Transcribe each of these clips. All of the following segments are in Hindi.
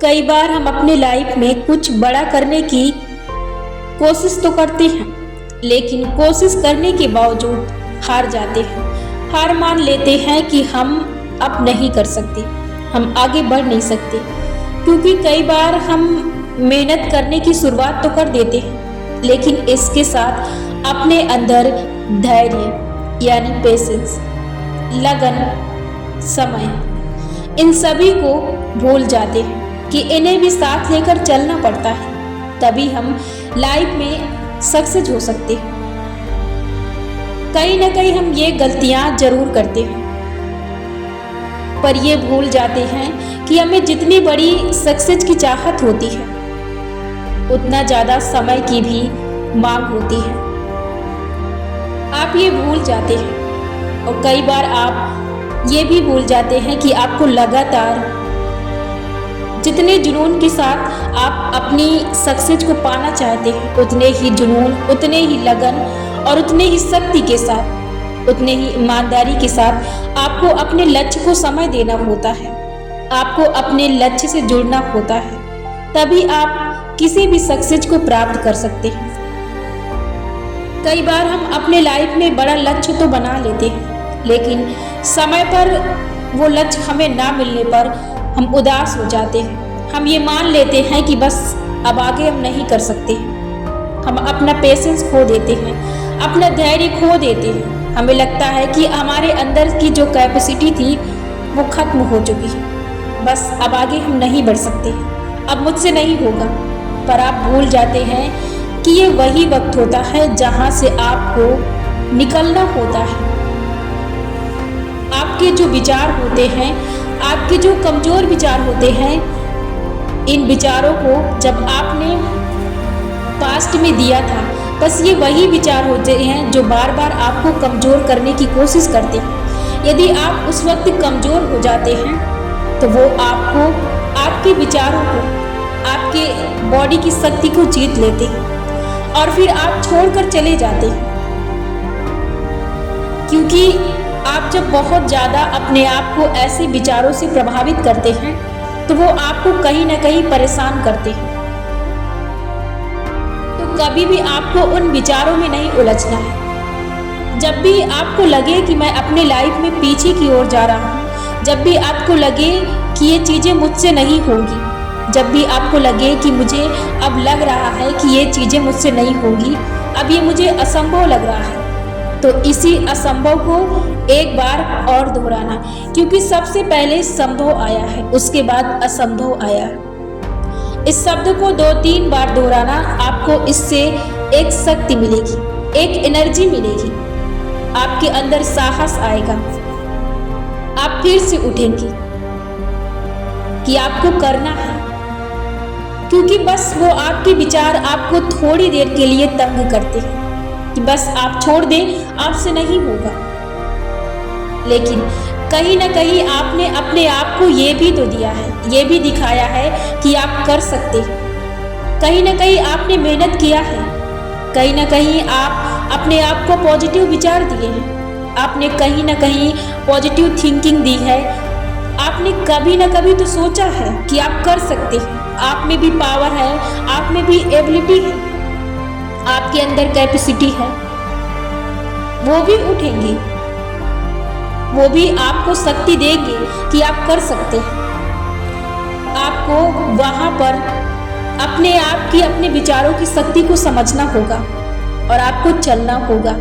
कई बार हम अपनी लाइफ में कुछ बड़ा करने की कोशिश तो करते हैं, लेकिन कोशिश करने के बावजूद हार जाते हैं। हार मान लेते हैं कि हम अब नहीं कर सकते, हम आगे बढ़ नहीं सकते, क्योंकि कई बार हम मेहनत करने की शुरुआत तो कर देते हैं, लेकिन इसके साथ अपने अंदर धैर्य यानी पेशेंस, लगन, समय, इन सभी को भूल जाते हैं कि इन्हें भी साथ लेकर चलना पड़ता है, तभी हम लाइफ में सक्सेस हो सकते हैं। कहीं ना कहीं हम ये गलतियां जरूर करते हैं, पर ये भूल जाते हैं कि हमें जितनी बड़ी सक्सेस की चाहत होती है, उतना ज़्यादा समय की भी मांग होती है। आप ये भूल जाते हैं और कई बार आप ये भी भूल जाते हैं कि आपको लगातार जितने जुनून के साथ आप अपनी सक्सेस को पाना चाहते हैं, उतने ही जुनून, उतने ही लगन और उतने ही शक्ति के साथ, उतने ही ईमानदारी के साथ आपको अपने लक्ष्य को समय देना होता है। आपको अपने लक्ष्य से जुड़ना होता है, तभी आप किसी भी सक्सेस को प्राप्त कर सकते हैं। कई बार हम अपने लाइफ में बड़ा लक्ष्य तो बना लेते हैं, लेकिन समय पर वो लक्ष्य हमें ना मिलने पर हम उदास हो जाते हैं। हम ये मान लेते हैं कि बस अब आगे हम नहीं कर सकते। हम अपना पेशेंस खो देते हैं, अपना धैर्य खो देते हैं। हमें लगता है कि हमारे अंदर की जो कैपेसिटी थी वो खत्म हो चुकी है, बस अब आगे हम नहीं बढ़ सकते, अब मुझसे नहीं होगा। पर आप भूल जाते हैं कि ये वही वक्त होता है जहाँ से आपको निकलना होता है। आपके जो विचार होते हैं, आपके जो कमज़ोर विचार होते हैं, इन विचारों को जब आपने पास्ट में दिया था, बस ये वही विचार होते हैं जो बार बार आपको कमज़ोर करने की कोशिश करते हैं। यदि आप उस वक्त कमज़ोर हो जाते हैं तो वो आपको, आपके विचारों को, आपके बॉडी की शक्ति को जीत लेते हैं और फिर आप छोड़कर चले जाते हैं। क्योंकि आप जब बहुत ज़्यादा अपने आप को ऐसे विचारों से प्रभावित करते हैं तो वो आपको कहीं ना कहीं परेशान करते हैं। तो कभी भी आपको उन विचारों में नहीं उलझना है। जब भी आपको लगे कि मैं अपने लाइफ में पीछे की ओर जा रहा हूँ, जब भी आपको लगे कि ये चीज़ें मुझसे नहीं होंगी, जब भी आपको लगे कि मुझे अब लग रहा है कि ये चीज़ें मुझसे नहीं होंगी, अब ये मुझे असंभव लग रहा है, तो इसी असंभव को एक बार और दोहराना, क्योंकि सबसे पहले संभव आया है, उसके बाद असंभव आया है। इस शब्द को 2-3 बार दोहराना, आपको इससे एक शक्ति मिलेगी, एक एनर्जी मिलेगी, आपके अंदर साहस आएगा, आप फिर से उठेंगे कि आपको करना है। क्योंकि बस वो आपके विचार आपको थोड़ी देर के लिए तंग करते हैं कि बस आप छोड़ दें, आपसे नहीं होगा। लेकिन कहीं ना कहीं आपने अपने आप को ये भी तो दिया है, ये भी दिखाया है कि आप कर सकते हैं। कहीं ना कहीं आपने मेहनत किया है, कहीं ना कहीं आप अपने आप को पॉजिटिव विचार दिए हैं, आपने कहीं ना कहीं पॉजिटिव थिंकिंग दी है। आपने कभी ना कभी तो सोचा है कि आप कर सकते हैं, आप में भी पावर है, आप में भी एबिलिटी है, आपके अंदर कैपेसिटी है। वो भी उठेंगे, वो भी आपको शक्ति देंगे कि आप कर सकते हैं। आपको वहाँ पर अपने आप की, अपने विचारों की शक्ति को समझना होगा और आपको चलना होगा।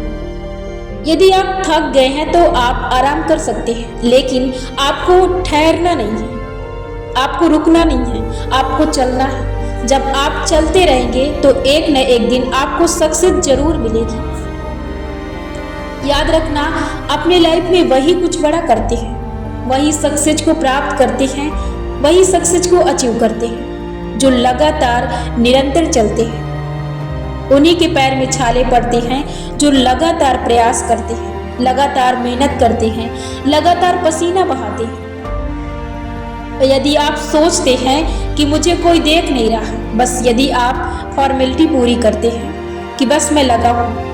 यदि आप थक गए हैं तो आप आराम कर सकते हैं, लेकिन आपको ठहरना नहीं है, आपको रुकना नहीं है, आपको चलना है। जब आप चलते रहेंगे तो एक न एक दिन आपको सक्सेस जरूर मिलेगी। याद रखना, अपने लाइफ में वही कुछ बड़ा करते हैं, वही सक्सेस को प्राप्त करते हैं, वही सक्सेस को अचीव करते हैं जो लगातार निरंतर चलते हैं। उन्हीं के पैर में छाले पड़ते हैं जो लगातार प्रयास करते हैं, लगातार मेहनत करते हैं, लगातार पसीना बहाते हैं। यदि आप सोचते हैं कि मुझे कोई देख नहीं रहा, बस यदि आप फॉर्मेलिटी पूरी करते हैं कि बस मैं लगा हूँ,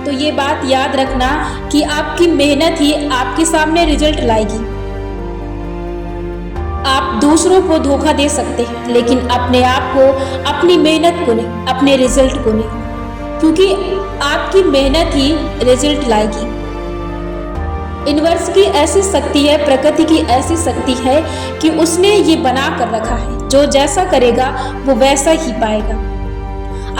तो ये बात याद रखना कि आपकी मेहनत ही आपके सामने रिजल्ट लाएगी। आप दूसरों को धोखा दे सकते हैं, लेकिन अपने आप को, अपनी मेहनत को नहीं, अपने रिजल्ट को नहीं, क्योंकि आपकी मेहनत ही रिजल्ट लाएगी। यूनिवर्स की ऐसी शक्ति है, प्रकृति की ऐसी शक्ति है कि उसने ये बना कर रखा है, जो जैसा करेगा वो वैसा ही पाएगा।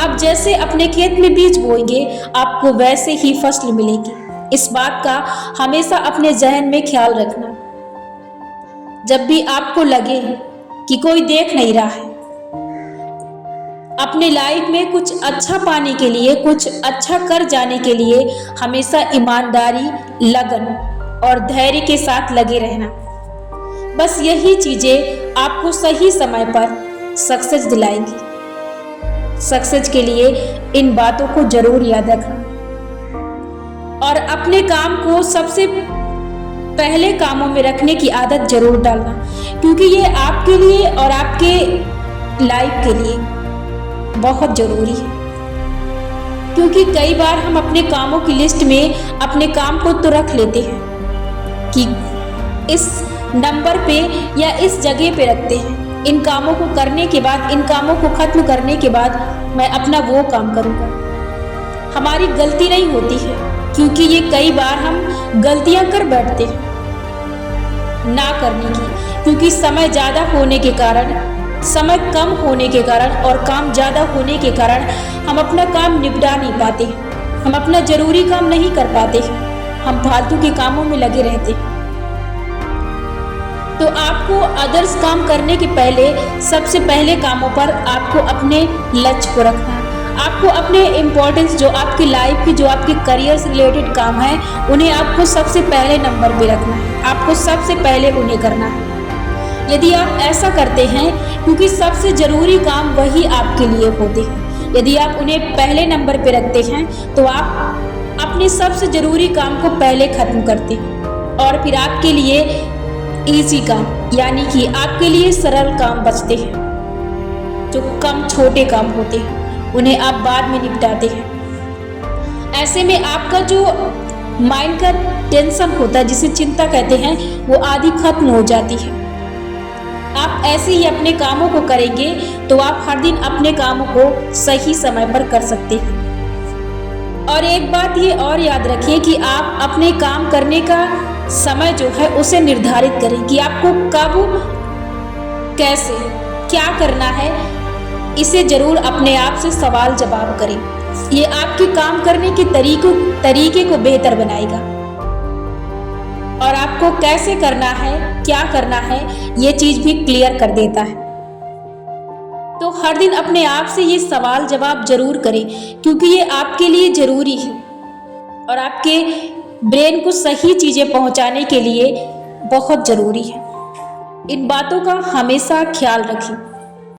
आप जैसे अपने खेत में बीज बोएंगे, आपको वैसे ही फसल मिलेगी। इस बात का हमेशा अपने जहन में ख्याल रखना। जब भी आपको लगे कि कोई देख नहीं रहा है, अपने लाइफ में कुछ अच्छा पाने के लिए, कुछ अच्छा कर जाने के लिए हमेशा ईमानदारी, लगन और धैर्य के साथ लगे रहना। बस यही चीजें आपको सही समय पर सक्सेस दिलाएंगी। सक्सेस के लिए इन बातों को जरूर याद रखना और अपने काम को सबसे पहले कामों में रखने की आदत जरूर डालना, क्योंकि ये आपके लिए और आपके लाइफ के लिए बहुत जरूरी है। क्योंकि कई बार हम अपने कामों की लिस्ट में अपने काम को तो रख लेते हैं कि इस नंबर पे या इस जगह पे रखते हैं। इन कामों को करने के बाद, इन कामों को खत्म करने के बाद मैं अपना वो काम करूँगा। हमारी गलती नहीं होती है, क्योंकि ये कई बार हम गलतियां कर बैठते हैं ना करने की, क्योंकि समय ज़्यादा होने के कारण, समय कम होने के कारण और काम ज़्यादा होने के कारण हम अपना काम निपटा नहीं पाते, हम अपना जरूरी काम नहीं कर पाते, हम फालतू के कामों में लगे रहते हैं। तो आपको अदर्स काम करने के पहले सबसे पहले कामों पर आपको अपने लक्ष्य को रखना है। आपको अपने इम्पोर्टेंस, जो आपकी लाइफ की, जो आपके करियर से रिलेटेड काम है, उन्हें आपको सबसे पहले नंबर पे रखना है। आपको सबसे पहले उन्हें करना है। यदि आप ऐसा करते हैं, क्योंकि सबसे ज़रूरी काम वही आपके लिए होते हैं, यदि आप उन्हें पहले नंबर पे रखते हैं तो आप अपने सबसे ज़रूरी काम को पहले ख़त्म करते हैं और फिर आपके लिए ईजी काम, यानी कि आपके लिए सरल काम बचते हैं। जो कम छोटे काम होते हैं उन्हें आप बाद में निपटाते हैं। ऐसे में आपका जो माइंड का टेंशन होता है, जिसे चिंता कहते हैं, वो आधी खत्म हो जाती है। आप ऐसे ही अपने कामों को करेंगे तो आप हर दिन अपने कामों को सही समय पर कर सकते हैं। और एक बात ये और याद रखिए कि आप अपने काम करने का समय जो है उसे निर्धारित करें कि आपको कब, कैसे, क्या करना है। इसे जरूर अपने आप से सवाल जवाब करें। ये आपके काम करने के तरीके को बेहतर बनाएगा और आपको कैसे करना है, क्या करना है, ये चीज भी क्लियर कर देता है। तो हर दिन अपने आप से ये सवाल जवाब जरूर करें, क्योंकि ये आपके लिए जरूरी है और आपके ब्रेन को सही चीजें पहुंचाने के लिए बहुत जरूरी है। इन बातों का हमेशा ख्याल रखें।